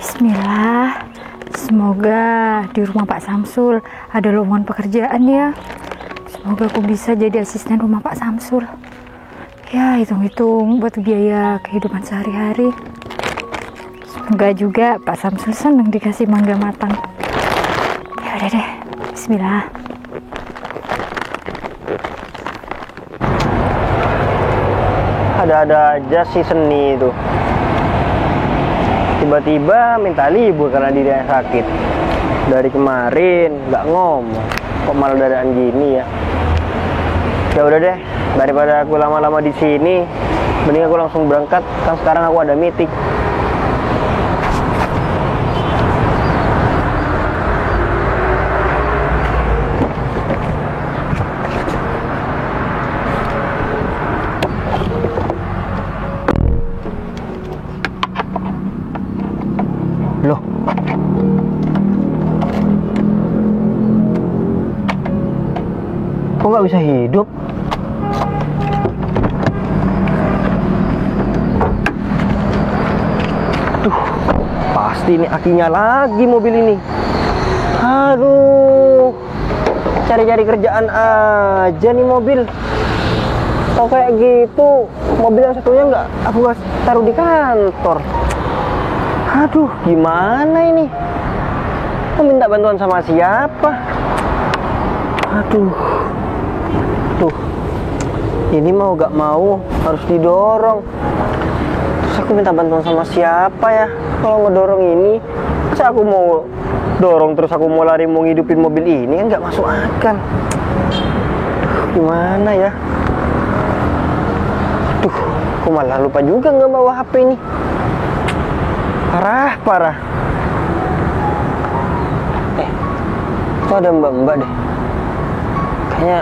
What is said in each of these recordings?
Bismillah, semoga di rumah Pak Samsul ada lowongan pekerjaan ya. Semoga aku bisa jadi asisten rumah Pak Samsul. Ya, hitung-hitung buat biaya kehidupan sehari-hari. Semoga juga Pak Samsul senang dikasih mangga matang. Ya udah deh, Bismillah. Ada-ada aja sih seni itu. Tiba-tiba minta libur karena dirinya sakit. Dari kemarin nggak ngomong, kok malah dadaan gini ya. Ya udah deh, daripada aku lama-lama di sini, mending aku langsung berangkat. Kan sekarang aku ada meeting. Loh, kok nggak bisa hidup? Tuh, pasti ini akinya lagi mobil ini. Aduh, cari-cari kerjaan aja nih mobil. Kalau kayak gitu, mobil yang satunya nggak aku taruh di kantor. Aduh, gimana ini? Aku minta bantuan sama siapa? Aduh, tuh, ini mau gak mau harus didorong. Terus aku minta bantuan sama siapa ya? Kalau ngedorong ini, masa aku mau dorong terus aku mau lari mau ngidupin mobil ini kan gak masuk akal. Gimana ya? Tuh, aku malah lupa juga nggak bawa HP ini. Parah. Itu ada mbak-mbak deh. Kayaknya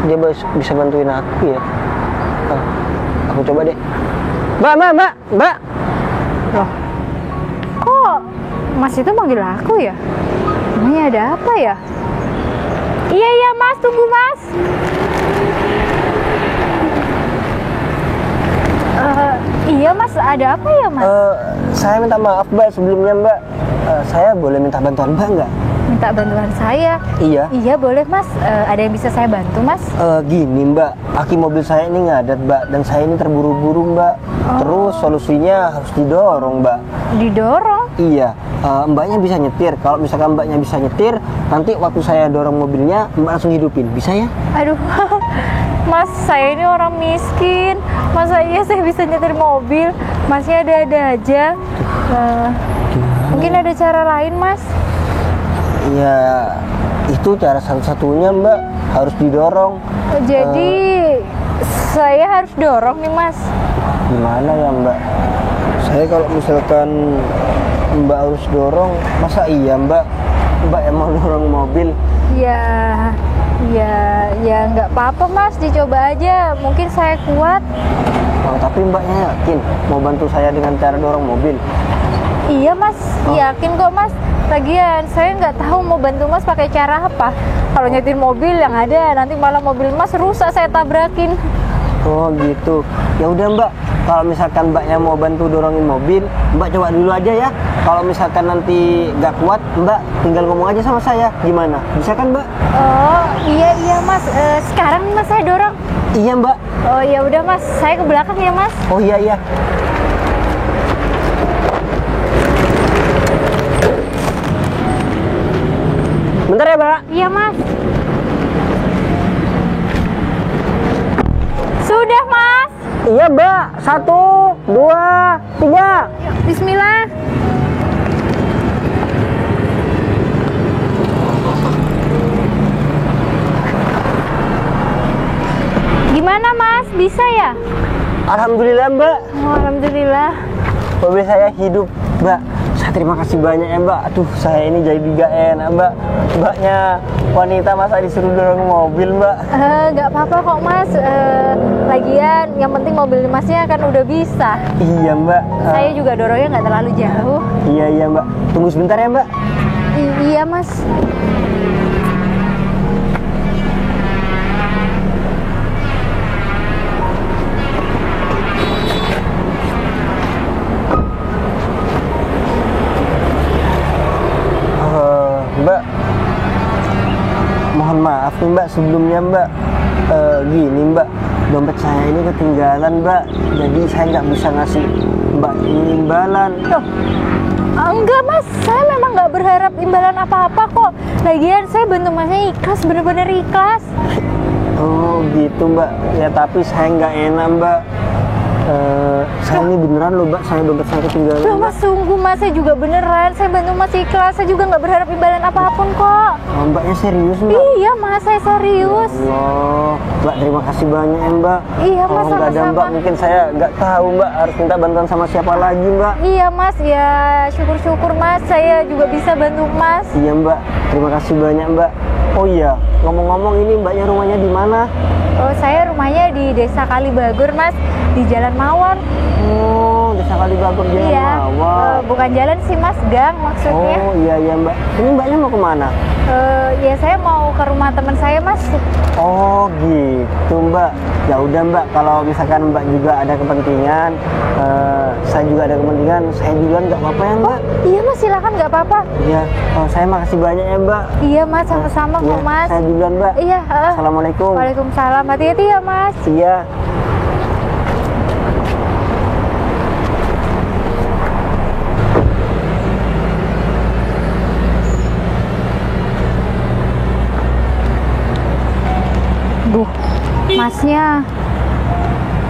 dia bisa bantuin aku ya. Aku coba deh. Mbak. Loh, kok Mas itu manggil aku ya? Emangnya ada apa ya? Iya Mas, tunggu Mas. Iya Mas, ada apa ya Mas? Saya minta maaf Mbak sebelumnya Mbak. Saya boleh minta bantuan Mbak nggak? Minta bantuan saya? Iya boleh Mas. Ada yang bisa saya bantu Mas? Gini Mbak, aki mobil saya ini ngadat Mbak, dan saya ini terburu-buru Mbak. Terus solusinya harus didorong Mbak. Didorong? Iya, Mbaknya bisa nyetir. Kalau misalkan Mbaknya bisa nyetir, nanti waktu saya dorong mobilnya Mbak langsung hidupin, bisa ya? Aduh, Mas, saya ini orang miskin. Masa iya saya bisa nyetir mobil? Masnya ada-ada aja. Mungkin ada cara lain, Mas? Ya, itu cara satu-satunya Mbak, harus didorong. Jadi saya harus dorong nih Mas? Gimana ya Mbak? Saya kalau misalkan Mbak harus dorong, masa iya Mbak yang mau dorong mobil? Ya nggak apa-apa Mas, dicoba aja. Mungkin saya kuat. Tapi Mbaknya yakin mau bantu saya dengan cara dorong mobil? Iya Mas, yakin kok Mas. Lagian saya nggak tahu mau bantu Mas pakai cara apa. Kalau nyetir mobil yang ada nanti malah mobil Mas rusak saya tabrakin. Oh gitu. Ya udah Mbak, kalau misalkan Mbaknya mau bantu dorongin mobil, Mbak coba dulu aja ya. Kalau misalkan nanti nggak kuat, Mbak tinggal ngomong aja sama saya. Gimana? Bisa kan Mbak? Oh iya Mas. Sekarang Mas saya dorong. Iya Mbak. Oh ya udah Mas, saya ke belakang ya Mas. Oh iya. Bentar ya Mbak. Iya Mas. Sudah Mas. Iya Mbak. 1, 2, 3. Bismillah. Gimana Mas? Bisa ya? Alhamdulillah Mbak. Oh, alhamdulillah. Mobil saya hidup Mbak. Saya terima kasih banyak ya Mbak. Aduh, saya ini jadi gak enak Mbak. Mbaknya wanita masa disuruh dorong mobil Mbak? Gak apa-apa kok Mas. Lagian yang penting mobil Masnya kan udah bisa. Iya Mbak. Saya juga dorongnya nggak terlalu jauh. Iya Mbak. Tunggu sebentar ya Mbak. Iya Mas. sebelumnya Mbak, gini Mbak, dompet saya ini ketinggalan Mbak, jadi saya nggak bisa ngasih Mbak ini imbalan. Loh, enggak mas, saya memang nggak berharap imbalan apa-apa kok. Lagian saya bantu masnya ikhlas, bener-bener ikhlas. Oh gitu Mbak, ya tapi saya nggak enak Mbak. Saya ini beneran loh Mbak, saya dompet saya ketinggalan. Loh mas, sungguh mas, saya juga beneran, saya bantu mas ikhlas, saya juga nggak berharap imbalan apapun kok. Oh, Mbaknya serius Mbak? Iya mas, saya serius. Oh, Mbak terima kasih banyak ya Mbak. Iya mas, Kalau nggak ada sama-sama. Mbak, mungkin saya nggak tahu Mbak harus minta bantuan sama siapa lagi Mbak. Iya mas, ya syukur-syukur mas, saya juga bisa bantu mas. Iya Mbak, terima kasih banyak Mbak. Oh iya, ngomong-ngomong ini Mbaknya rumahnya di mana? Oh, saya rumahnya di Desa Kalibagur mas, di Jalan Mawar. Oh, Desa Kalibagur Jalan Iya, Mawar. bukan jalan sih mas, gang maksudnya. Oh iya iya Mbak. Ini Mbaknya mau kemana? Ya saya mau ke rumah teman saya mas. Oh gitu Mbak. Ya udah Mbak, kalau misalkan Mbak juga ada kepentingan, saya juga ada kepentingan, saya juga nggak apa-apa ya Mbak. Iya mas, silakan, nggak apa-apa. Iya, saya makasih banyak ya Mbak. Iya mas, sama-sama Iya, kok mas. saya duluan Mbak. Iya. Assalamualaikum. Waalaikumsalam, hati-hati ya mas. Iya. Duh, masnya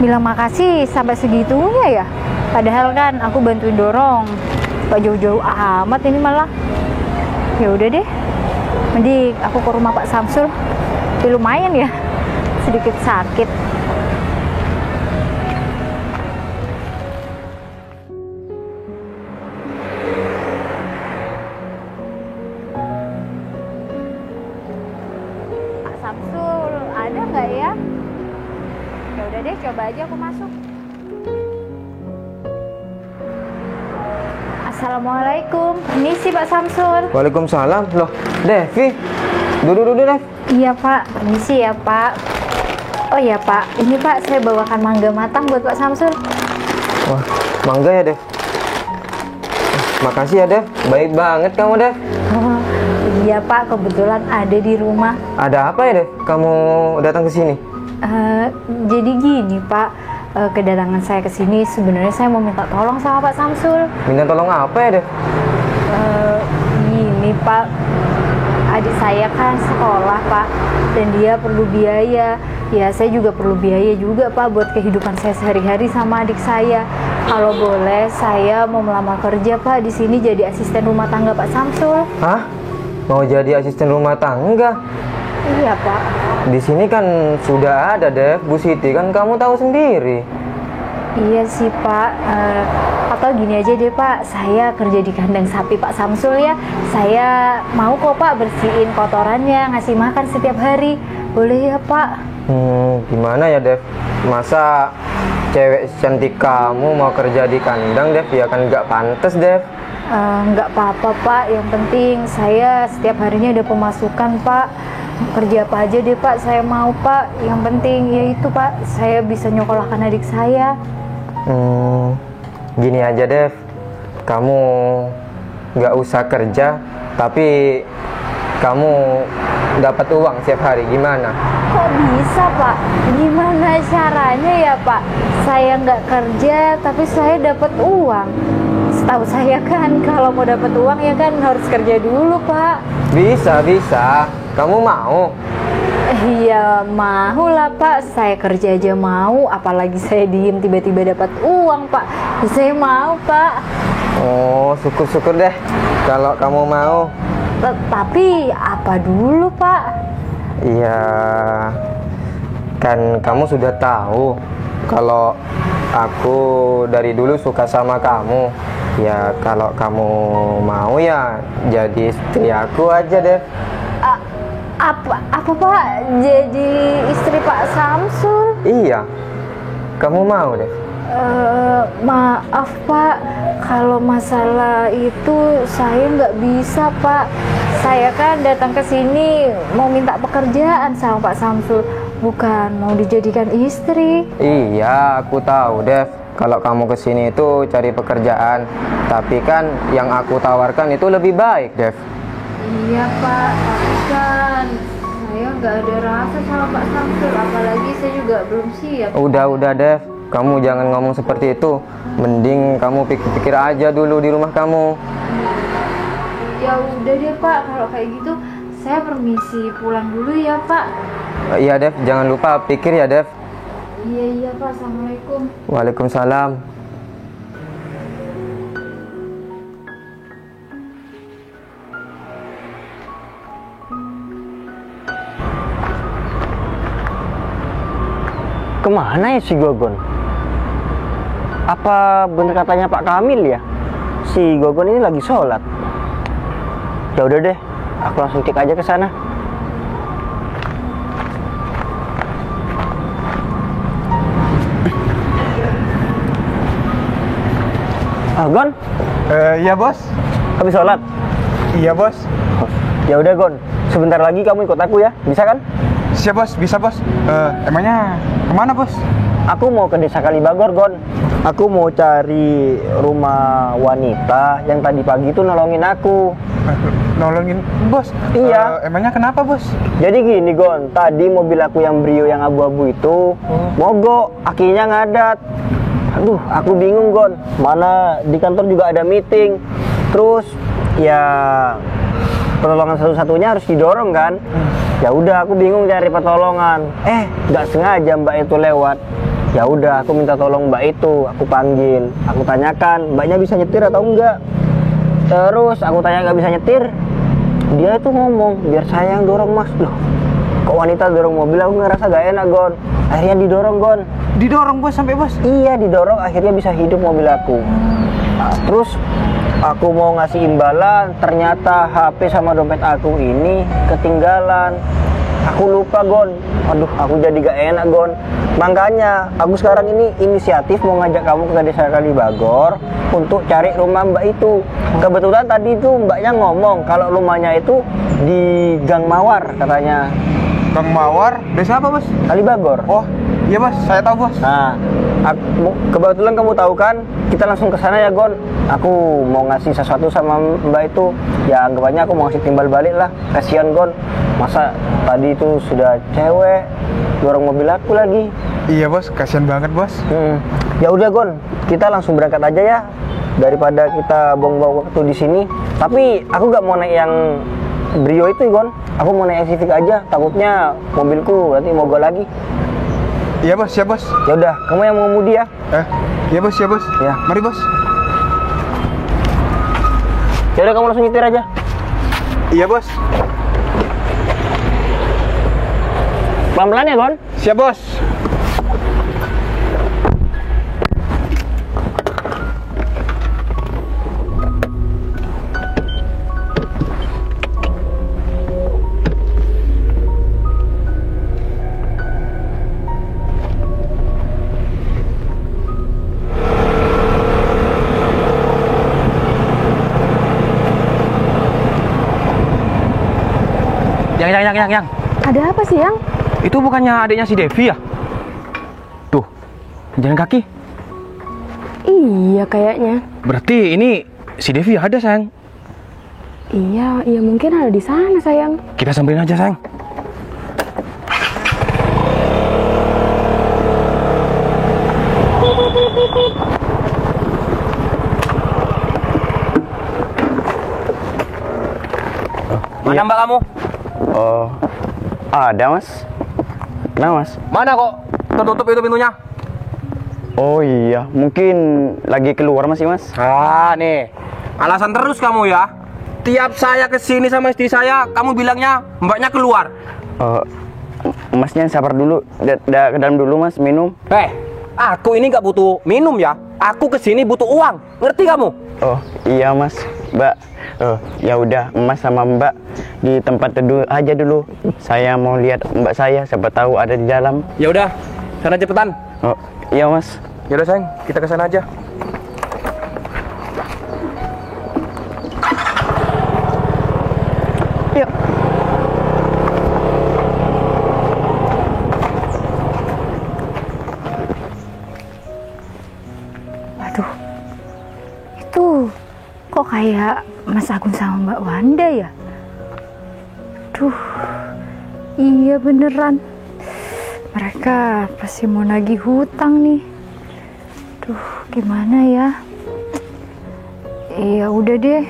bilang makasih sampai segitunya ya. Padahal kan aku bantuin dorong, gak jauh-jauh amat ini malah. Ya udah deh, mending aku ke rumah Pak Samsul. Ya, lumayan ya, sedikit sakit. Pak Samsul, ada nggak ya? Ya udah deh, coba aja aku masuk. Assalamualaikum, ini sih Pak Samsul. Waalaikumsalam. Loh, Devi. Duduk, Dev. Iya Pak, permisi ya Pak. Oh ya Pak, ini Pak saya bawakan mangga matang buat Pak Samsul. Wah, mangga ya, Dev. Makasih ya, Dev. Baik banget kamu, Dev. Oh, iya Pak, kebetulan ada di rumah. Ada apa ya, Dev? Kamu datang ke sini? Jadi gini Pak, kedatangan saya ke sini sebenarnya saya mau minta tolong sama Pak Samsul. Minta tolong apa ya, Dev? Gini Pak, adik saya kan sekolah Pak, dan dia perlu biaya. Ya saya juga perlu biaya juga Pak buat kehidupan saya sehari-hari sama adik saya. Kalau boleh saya mau melamar kerja Pak di sini jadi asisten rumah tangga Pak Samsul. Hah? Mau jadi asisten rumah tangga? Iya Pak. Di sini kan sudah ada, Dev. Bu Siti kan kamu tahu sendiri. Iya sih Pak, atau gini aja deh Pak, saya kerja di kandang sapi Pak Samsul ya. Saya mau kok Pak bersihin kotorannya, ngasih makan setiap hari. Boleh ya Pak? Gimana ya, Dev? Masa cewek cantik kamu mau kerja di kandang, Dev? Ya kan nggak pantas, Dev. Nggak apa-apa Pak, yang penting saya setiap harinya ada pemasukan Pak. Kerja apa aja deh Pak, saya mau Pak. Yang penting ya itu Pak, saya bisa nyokolahkan adik saya. Gini aja, Dev. Kamu nggak usah kerja, tapi kamu dapat uang setiap hari. Gimana? Kok bisa Pak? Gimana caranya ya Pak? Saya nggak kerja, tapi saya dapat uang. Setahu saya kan kalau mau dapat uang ya kan harus kerja dulu Pak. Bisa. Kamu mau? Iya mau lah Pak, saya kerja aja mau, apalagi saya diem tiba-tiba dapat uang Pak. Saya mau Pak. Oh, syukur-syukur deh kalau kamu mau. Tapi apa dulu Pak? Iya, kan kamu sudah tahu kalau aku dari dulu suka sama kamu. Ya kalau kamu mau ya jadi istri aku aja deh. Apa Pak? Jadi istri Pak Samsul? Iya, kamu mau deh. Maaf Pak, kalau masalah itu saya nggak bisa Pak. Saya kan datang ke sini mau minta pekerjaan sama Pak Samsul, bukan mau dijadikan istri. Iya, aku tahu Dev. Kalau kamu kesini itu cari pekerjaan, tapi kan yang aku tawarkan itu lebih baik, Dev. Iya Pak, tapi kan Saya nggak ada rasa sama Pak Samsul, apalagi saya juga belum siap. Udah Dev, kamu jangan ngomong seperti itu. Mending kamu pikir-pikir aja dulu di rumah kamu. Ya udah deh Pak, kalau kayak gitu saya permisi pulang dulu ya Pak. Iya Dev, jangan lupa pikir ya Dev. Iya Pak, assalamualaikum. Waalaikumsalam. Kemana ya si Gogon? Apa bener katanya Pak Kamil ya? Si Gogon ini lagi sholat. Ya udah deh, aku langsung cek aja ke sana. Gon? Iya bos. Habis sholat? Iya bos. Ya udah Gon, sebentar lagi kamu ikut aku ya, bisa kan? Siap bos, bisa bos. Emangnya kemana bos? Aku mau ke desa Kalibagor Gon. Aku mau cari rumah wanita yang tadi pagi itu nolongin aku. Nolongin bos? Iya. Emangnya kenapa bos? Jadi gini Gon, tadi mobil aku yang Brio yang abu-abu itu mogok, akinya ngadat. Aduh, aku bingung Gon. Mana di kantor juga ada meeting. Terus ya pertolongan satu-satunya harus didorong kan. Ya udah, aku bingung cari pertolongan. Nggak sengaja Mbak itu lewat. Ya udah, aku minta tolong Mbak itu. Aku panggil, aku tanyakan Mbaknya bisa nyetir atau enggak. Terus aku tanya nggak bisa nyetir. Dia itu ngomong biar saya yang dorong Mas. Loh, kok wanita dorong mobil? Aku ngerasa gak enak Gon. Akhirnya didorong Gon. Didorong bos sampai bos? Iya didorong, akhirnya bisa hidup mobil aku. Nah, terus aku mau ngasih imbalan, ternyata HP sama dompet aku ini ketinggalan. Aku lupa Gon. Aduh, aku jadi gak enak Gon. Makanya aku sekarang ini inisiatif mau ngajak kamu ke desa Kalibagor untuk cari rumah Mbak itu. Kebetulan tadi itu Mbaknya ngomong kalau rumahnya itu di Gang Mawar katanya. Gang Mawar? Desa apa bos? Kalibagor. Oh iya bos, saya tahu bos. Nah, kebetulan kamu tahu kan, kita langsung ke sana ya Gon. Aku mau ngasih sesuatu sama Mbak itu. Ya anggapannya aku mau ngasih timbal balik lah. Kasihan Gon, masa tadi itu sudah cewek dorong mobil aku lagi. Iya bos, kasihan banget bos. Ya udah Gon, kita langsung berangkat aja ya, daripada kita buang-buang waktu di sini. Tapi aku gak mau naik yang Brio itu Gon. Aku mau naik Civic aja, takutnya mobilku nanti mogok lagi. Iya bos, siap bos. Ya udah, kamu yang mengemudi ya. Iya bos, siap bos. Ya. Mari bos. Ya udah, kamu langsung nyetir aja. Iya bos. Pelan-pelan ya Gon. Siap bos. Yang. Ada apa sih Yang? Itu bukannya adiknya si Devi ya? Tuh, jalan kaki. Iya kayaknya. Berarti ini si Devi ada sayang. Iya mungkin ada di sana sayang. Kita samperin aja sayang. Mana mbak kamu? Oh, ada Mas. Kenapa Mas? Mana kok tertutup itu pintunya? Oh iya, mungkin lagi keluar masih Mas. Nih, alasan terus kamu ya. Tiap saya kesini sama istri saya, kamu bilangnya mbaknya keluar. Masnya sabar dulu, ke dalam dulu Mas, minum. Aku ini nggak butuh minum ya. Aku kesini butuh uang, ngerti kamu? Oh iya Mas, Mbak. Ya udah, Mas sama Mbak di tempat teduh aja dulu. Saya mau lihat Mbak saya, siapa tahu ada di dalam. Ya udah, sana cepetan. Oh iya Mas. Ya udah sayang, kita ke sana aja. Yuk. Waduh, itu kok kayak Mas Agun sama Mbak Wanda ya? Duh, Iya beneran. Mereka pasti mau nagih hutang nih. Duh, gimana ya? Ya udah deh,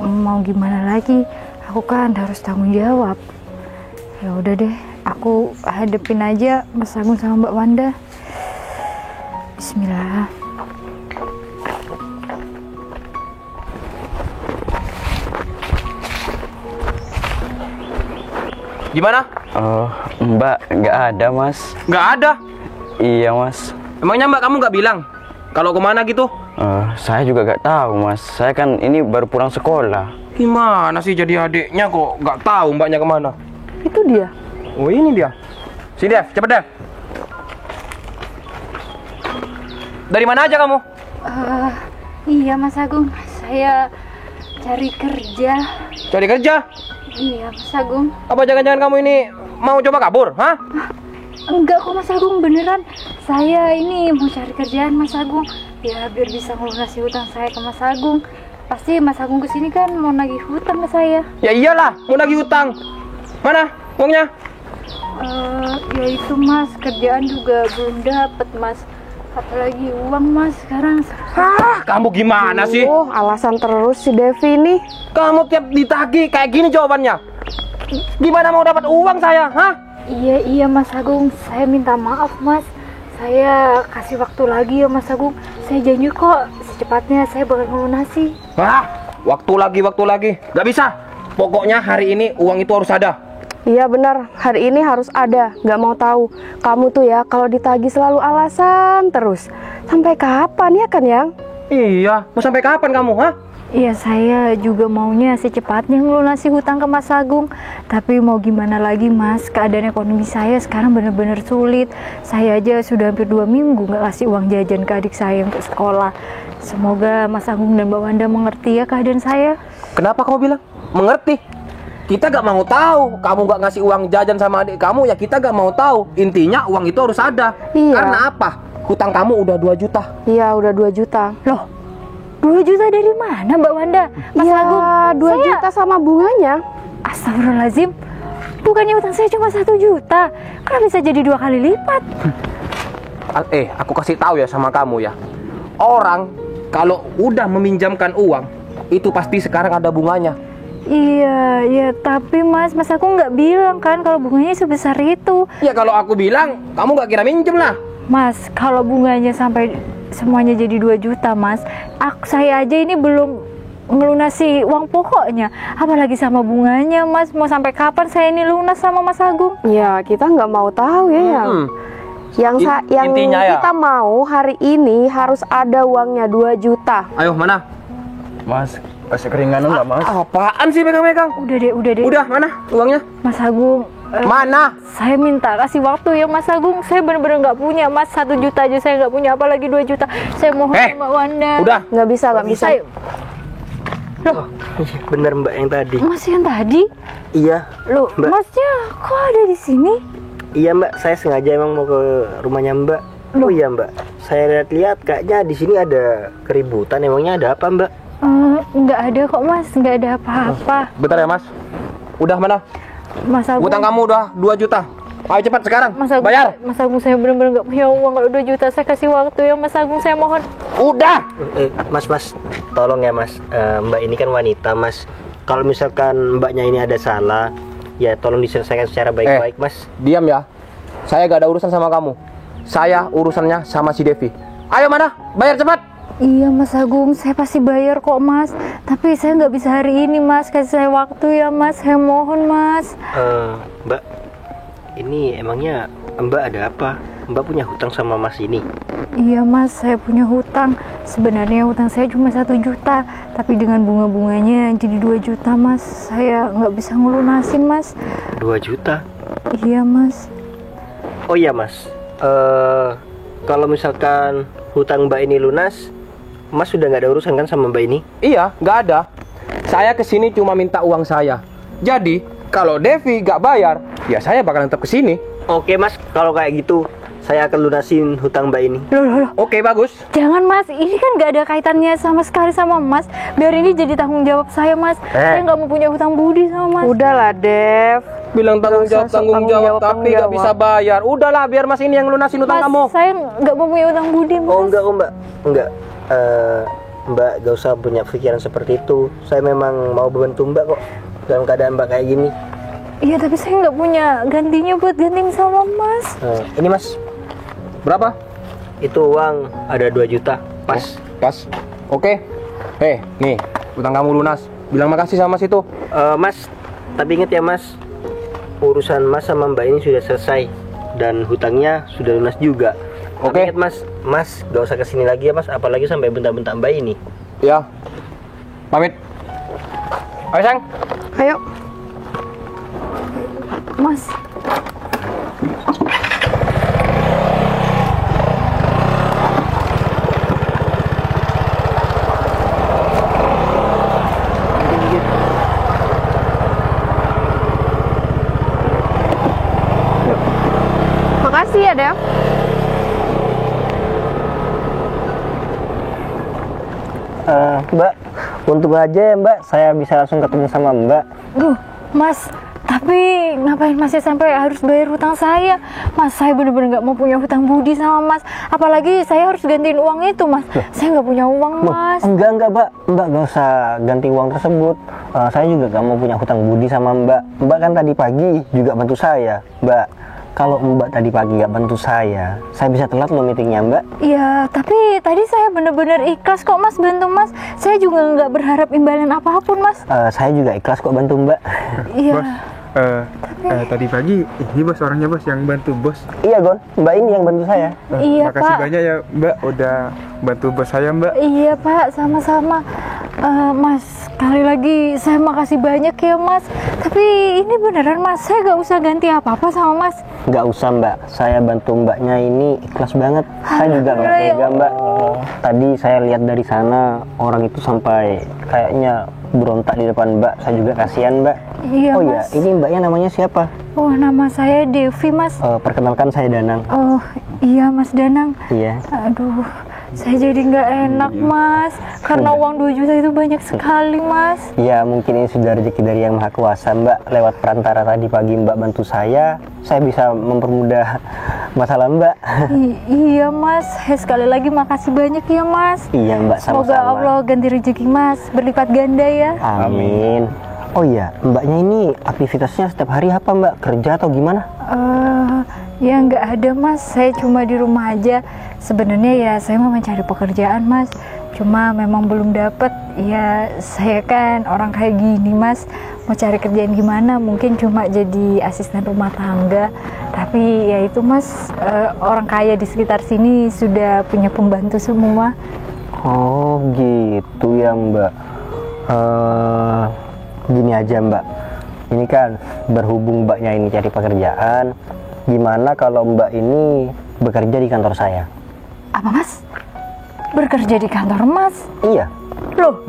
mau gimana lagi? Aku kan harus tanggung jawab. Ya udah deh, aku hadepin aja Mas Agung sama Mbak Wanda. Bismillah. Gimana? Oh, Mbak, nggak ada, Mas. Nggak ada. Iya, Mas. Emangnya Mbak kamu nggak bilang kalau kemana gitu? Saya juga nggak tahu, Mas. Saya kan ini baru pulang sekolah. Gimana sih jadi adiknya kok nggak tahu Mbaknya kemana? Itu dia. Oh ini dia. Si Dev, cepet Dev. Dari mana aja kamu? Iya Mas Agung, saya cari kerja. Cari kerja? Iya Mas Agung. Apa jangan-jangan kamu ini mau coba kabur? Hah? Enggak kok Mas Agung, beneran. Saya ini mau cari kerjaan Mas Agung. Ya biar bisa ngelunasi hutang saya ke Mas Agung. Pasti Mas Agung kesini kan mau nagih hutang ke saya. Ya iyalah, mau nagih hutang. Mana uangnya? Ya itu Mas, kerjaan juga belum dapet Mas. Apalagi uang Mas sekarang. Kamu gimana sih? Oh, alasan terus si Devi nih. Kamu tiap ditagih kayak gini jawabannya. Gimana mau dapat uang saya? Hah? Iya Mas Agung, saya minta maaf Mas. Saya kasih waktu lagi ya Mas Agung. Saya janji kok secepatnya saya bakal ngelunasi. Waktu lagi. Gak bisa. Pokoknya hari ini uang itu harus ada. Iya benar, hari ini harus ada. Gak mau tahu. Kamu tuh ya kalau ditagih selalu alasan terus. Sampai kapan ya kan Yang? Iya, mau sampai kapan kamu? Hah? Iya saya juga maunya secepatnya ngelunasi hutang ke Mas Agung. Tapi mau gimana lagi Mas, keadaan ekonomi saya sekarang bener-bener sulit. Saya aja sudah hampir 2 minggu nggak kasih uang jajan ke adik saya untuk sekolah. Semoga Mas Agung dan Mbak Wanda mengerti ya keadaan saya. Kenapa kamu bilang? Mengerti? Kita gak mau tahu. Kamu gak ngasih uang jajan sama adik kamu, ya kita gak mau tahu. Intinya uang itu harus ada. Iya. Karena apa? Hutang kamu udah 2 juta. Iya udah 2 juta. Loh, 2 juta dari mana Mbak Wanda? Mas Iya, Agung, 2 juta sama bunganya. Astagfirullahaladzim. Bukannya utang saya cuma 1 juta. Kenapa bisa jadi 2 kali lipat? Aku kasih tahu ya sama kamu ya. Orang kalau udah meminjamkan uang, itu pasti sekarang ada bunganya. Iya, tapi Mas Agung nggak bilang kan kalau bunganya sebesar itu. Ya kalau aku bilang, kamu gak kira minjem lah. Mas, kalau bunganya sampai semuanya jadi 2 juta Mas, saya aja ini belum ngelunasi uang pokoknya, apalagi sama bunganya Mas. Mau sampai kapan saya ini lunas sama Mas Agung? Ya kita nggak mau tahu ya Yang. Yang Intinya ya. kita mau hari ini harus ada uangnya 2 juta. Ayo mana? Mas, kasih keringanan nggak, Mas? Apaan sih megang-megang? Udah deh. Udah, mana uangnya? Mas Agung, Mana? saya minta kasih waktu ya Mas Agung. Saya bener-bener nggak punya Mas, 1 juta aja saya nggak punya, apalagi 2 juta. Saya mohon Mbak Wanda. Udah. Nggak bisa. Saya, Bener Mbak yang tadi. Mas yang tadi? Iya, Loh, Mbak. Masnya kok ada di sini? iya Mbak. Saya sengaja emang mau ke rumahnya Mbak. Oh iya Mbak. Saya lihat-lihat kayaknya di sini ada keributan. Emangnya ada apa Mbak? Nggak ada kok Mas, nggak ada apa-apa. Bentar ya Mas. Udah mana? Mas Agung, Hutang kamu udah 2 juta. Ayo cepat sekarang. Mas Agung, Bayar. Mas Agung, saya benar-benar nggak punya uang. Kalau 2 juta saya kasih waktu ya Mas Agung, saya mohon. Udah. Mas, tolong ya Mas. Mbak ini kan wanita Mas. Kalau misalkan Mbaknya ini ada salah, ya tolong diselesaikan secara baik-baik Mas. Diam ya. Saya gak ada urusan sama kamu. Saya urusannya sama si Devi. Ayo mana? Bayar cepat. Iya Mas Agung, saya pasti bayar kok Mas. Tapi saya nggak bisa hari ini Mas, kasih saya waktu ya Mas, saya mohon Mas. Mbak, ini emangnya Mbak ada apa? Mbak punya hutang sama Mas ini? Iya Mas, saya punya hutang. Sebenarnya hutang saya cuma 1 juta, tapi dengan bunga-bunganya jadi 2 juta Mas. Saya nggak bisa ngelunasin Mas. 2 juta? Iya Mas. Oh iya Mas, kalau misalkan hutang Mbak ini lunas, Mas sudah nggak ada urusan kan sama Mbak ini? Iya, nggak ada. Saya kesini cuma minta uang saya. Jadi, kalau Devi nggak bayar, ya saya bakal tetap kesini. Oke Mas, kalau kayak gitu saya akan lunasin hutang Mbak ini. Loh. Oke, bagus. Jangan mas, ini kan nggak ada kaitannya sama sekali sama mas. Biar ini jadi tanggung jawab saya mas. Saya nggak mau punya hutang budi sama mas. Udahlah, Dev. Bilang tanggung Nggak usah jawab, tanggung jawab, tapi tanggung nggak jawab. bisa bayar. Udahlah, biar Mas ini yang lunasin utang Mas, kamu. saya nggak mau punya hutang budi mas. Oh enggak kok Mbak, enggak. Mbak gak usah punya pikiran seperti itu. Saya memang mau bantu Mbak kok dalam keadaan Mbak kayak gini. Iya tapi saya nggak punya gantinya buat gantiin sama mas. Ini Mas, Berapa? itu uang ada 2 juta. Pas. Pas. Oke. Nih, utang kamu lunas. Bilang makasih sama Mas itu. Mas, tapi ingat ya Mas, urusan Mas sama Mbak ini sudah selesai dan hutangnya sudah lunas juga. Oke. Tapi ingat Mas gak usah kesini lagi ya Mas, apalagi sampai bentak-bentak Mbak ini. Ya. Pamit. Ayo, Sang. Ayo. Mas. Makasih ya, Dev. Mbak, untung aja ya Mbak, saya bisa langsung ketemu sama Mbak. Duh, Mas, tapi ngapain masih sampai harus bayar hutang saya? Mas, saya bener-bener nggak mau punya hutang budi sama Mas. Apalagi saya harus gantiin uang itu, Mas. Saya nggak punya uang, Mas. Enggak Mbak, Mbak gak usah ganti uang tersebut. Saya juga gak mau punya hutang budi sama Mbak. Mbak kan tadi pagi juga bantu saya, Mbak. Kalau Mbak tadi pagi gak bantu saya bisa telat loh meetingnya Mbak. Iya, tapi tadi saya bener-bener ikhlas kok, Mas, bantu Mas. Saya juga nggak berharap imbalan apapun, Mas. Saya juga ikhlas kok bantu Mbak. Iya. Bos, tadi pagi ini bos orangnya bos yang bantu bos. Iya Gon, Mbak ini yang bantu saya. Iya, Makasih Pak. banyak ya Mbak udah bantu bos saya Mbak. Iya, Pak, sama-sama. Mas, sekali lagi saya makasih banyak ya, Mas. Tapi ini beneran, Mas, saya nggak usah ganti apa-apa sama Mas. Nggak usah Mbak, saya bantu Mbaknya ini ikhlas banget. Saya juga nggak Alhamdulillah, ya tega Mbak. Allah. Tadi saya lihat dari sana orang itu sampai kayaknya berontak di depan Mbak. Saya juga kasihan Mbak. Iya, Oh iya, Mas. ini Mbaknya namanya siapa? Oh, nama saya Devi, Mas. Perkenalkan saya Danang. Oh, iya, Mas Danang. Iya. Aduh, saya jadi nggak enak, Mas. Karena uang 2 juta itu banyak sekali, Mas. Ya mungkin ini sudah rezeki dari Yang Maha Kuasa Mbak. Lewat perantara tadi pagi Mbak bantu saya bisa mempermudah masalah Mbak. Iya, Mas. Sekali lagi makasih banyak ya, Mas. Iya Mbak, Semoga sama-sama. Allah ganti rezeki Mas berlipat ganda ya. Amin. Oh iya, Mbaknya ini aktivitasnya setiap hari apa Mbak? Kerja atau gimana? Ya nggak ada, Mas. Saya cuma di rumah aja. Sebenarnya ya saya mau mencari pekerjaan, Mas. Cuma memang belum dapat. Ya saya kan orang kayak gini, Mas. Mau cari kerjaan gimana? Mungkin cuma jadi asisten rumah tangga. Tapi ya itu, Mas, orang kaya di sekitar sini sudah punya pembantu semua. Oh gitu ya Mbak. Gini aja Mbak, ini kan berhubung Mbaknya ini cari pekerjaan, gimana kalau Mbak ini bekerja di kantor saya? Apa, Mas? Bekerja di kantor Mas? Iya. Loh,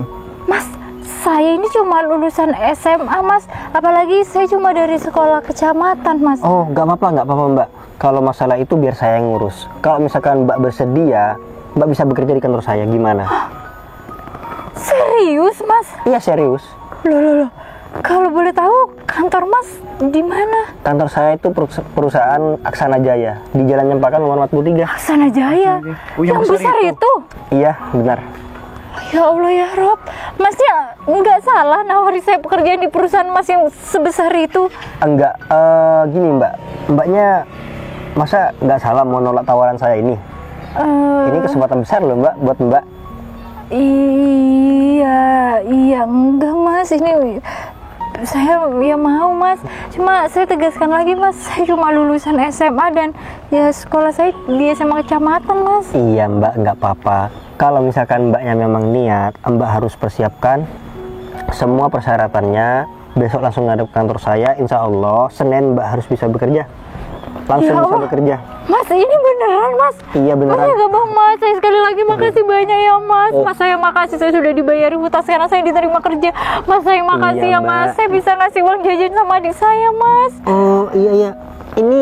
Mas, saya ini cuma lulusan SMA, Mas. Apalagi saya cuma dari sekolah kecamatan, Mas. Oh nggak apa-apa Mbak. Kalau masalah itu biar saya yang ngurus. Kalau misalkan Mbak bersedia, Mbak bisa bekerja di kantor saya, gimana? Serius, Mas? Iya serius. Loh. Kalau boleh tahu, kantor Mas di mana? Kantor saya itu perusahaan Aksana Jaya di Jalan Cempaka nomor 43. Aksana Jaya. Oh, yang yang besar besar itu? itu? Iya benar. Ya Allah ya Rob, Masnya nggak salah nawari saya pekerjaan di perusahaan Mas yang sebesar itu. Enggak, gini Mbak, Mbaknya masa nggak salah mau nolak tawaran saya ini? Ini kesempatan besar loh Mbak buat Mbak. Iya, enggak Mas, ini saya ya mau Mas. Cuma saya tegaskan lagi Mas, saya cuma lulusan SMA dan ya sekolah saya di SMA kecamatan Mas. Iya Mbak, nggak apa-apa. Kalau misalkan Mbaknya memang niat, Mbak harus persiapkan semua persyaratannya. Besok langsung ngadep kantor saya, insya Allah Senin Mbak harus bisa bekerja. Langsung Ya bisa Allah. bekerja. Mas, ini beneran Mas? Iya beneran. Mas, gak bohong Mas, saya sekali lagi makasih banyak ya Mas. Mas, saya makasih, saya sudah dibayari hutang, sekarang saya diterima kerja. Mas, saya makasih Iya, ya Mas, Mbak. saya bisa ngasih uang jajan sama adik saya Mas. Oh iya. Ini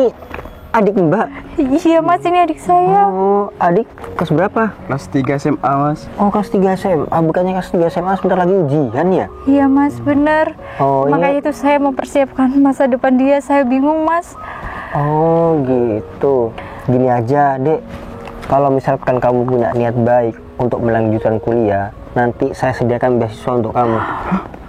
Adik Mbak? Iya mas, ini adik saya. Oh, adik kelas berapa? Kelas 3 SMA, Mas. Oh, kelas 3 SMA. Bukannya kelas 3 SMA sebentar lagi ujian ya? Iya mas, bener. Oh, Makanya ini... itu saya mempersiapkan masa depan dia. Saya bingung mas. Oh, gitu. Gini aja, Dek. Kalau misalkan kamu punya niat baik untuk melanjutkan kuliah, nanti saya sediakan beasiswa untuk kamu.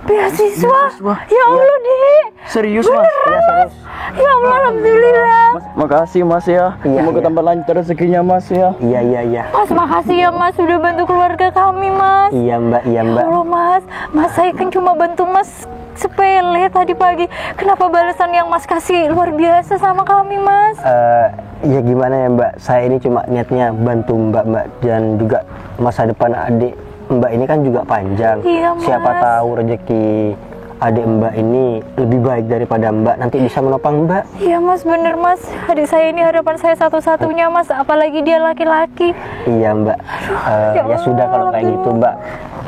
Beasiswa? Ya Allah dek. Serius, Mas? Iya, serius. Ya Allah, alhamdulillah. Makasih, Mas ya. Iya, Semoga iya. tambah lancar rezekinya, Mas ya. Iya, iya, iya. Mas makasih ya mas, sudah bantu keluarga kami mas. Iya, Mbak. Iya, Mbak. Allah mas, mas saya kan cuma bantu mas sepele tadi pagi. Kenapa balasan yang mas kasih luar biasa sama kami mas? Ya gimana ya Mbak, saya ini cuma niatnya bantu Mbak dan juga masa depan adik Mbak ini kan juga panjang. Iya, Mas. Siapa tahu rezeki adik Mbak ini lebih baik daripada Mbak, nanti bisa menopang Mbak. Iya mas, bener mas. Adik saya ini harapan saya satu-satunya mas, apalagi dia laki-laki. Iya Mbak. Ya sudah kalau kayak gitu Mbak,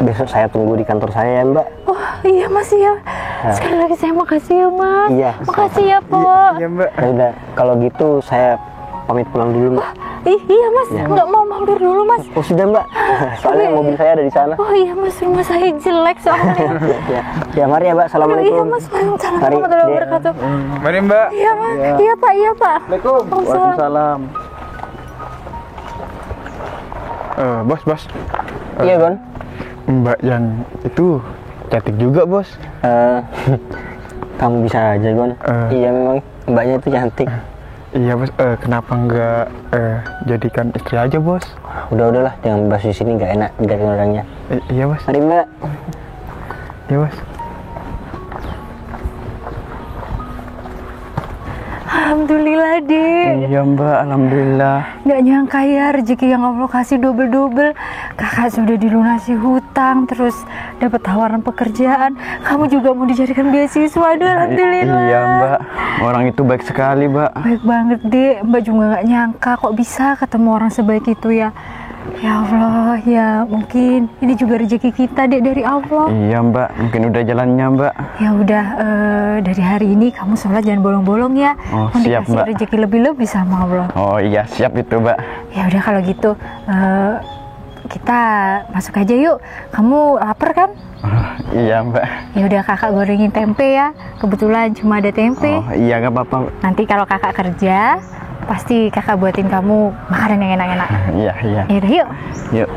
besok saya tunggu di kantor saya ya Mbak. Oh iya mas ya. Sekali lagi saya makasih ya mas. Iya. Makasih ya Pak. Iya, Mbak. Ya udah, kalau gitu saya pamit pulang dulu Mbak. Iya mas, nggak mau mampir dulu mas. Oh sudah Mbak, soalnya mobil saya ada di sana. Oh iya mas, rumah saya jelek soalnya. Ya mari ya Mbak, Iya assalamualaikum. mas, waalaikumsalam Mari, warahmatullahi Dek. wabarakatuh. Mari, Mbak. Iya mas, iya pak, iya pak. Waalaikumsalam. Bos. Iya Gon. Mbak yang itu cantik juga, Bos. Kamu bisa aja Gon. Iya memang mbaknya itu cantik. Iya, Bos. Kenapa nggak jadikan istri aja, Bos? Udahlah, jangan bahas di sini, nggak enak dari orangnya. Iya, Bos. Mari Mbak. Iya, Bos. Alhamdulillah dek. Iya, Mbak. Alhamdulillah. Nggak nyangka ya rezeki yang Allah kasih double-double. Kakak sudah dilunasi hutang, terus dapat tawaran pekerjaan. Kamu juga mau dijadikan beasiswa, aduh alhamdulillah. Iya, Mbak. Orang itu baik sekali, Mbak. Baik banget dek, Mbak juga nggak nyangka kok bisa ketemu orang sebaik itu ya. Ya Allah, ya mungkin ini juga rezeki kita dek dari Allah. Iya, Mbak. Mungkin udah jalannya, Mbak. Ya udah, dari hari ini kamu sholat jangan bolong-bolong ya. Oh, Mau siap, dikasih Mbak. rezeki lebih-lebih sama Allah. Oh iya, siap itu, Mbak. Ya udah kalau gitu kita masuk aja yuk. Kamu lapar kan? Iya, Mbak. Ya udah kakak gorengin tempe ya. Kebetulan cuma ada tempe. Oh iya, nggak apa-apa. Nanti kalau kakak kerja, pasti kakak buatin kamu makanan yang enak-enak. Iya. Ya udah yuk. Yuk.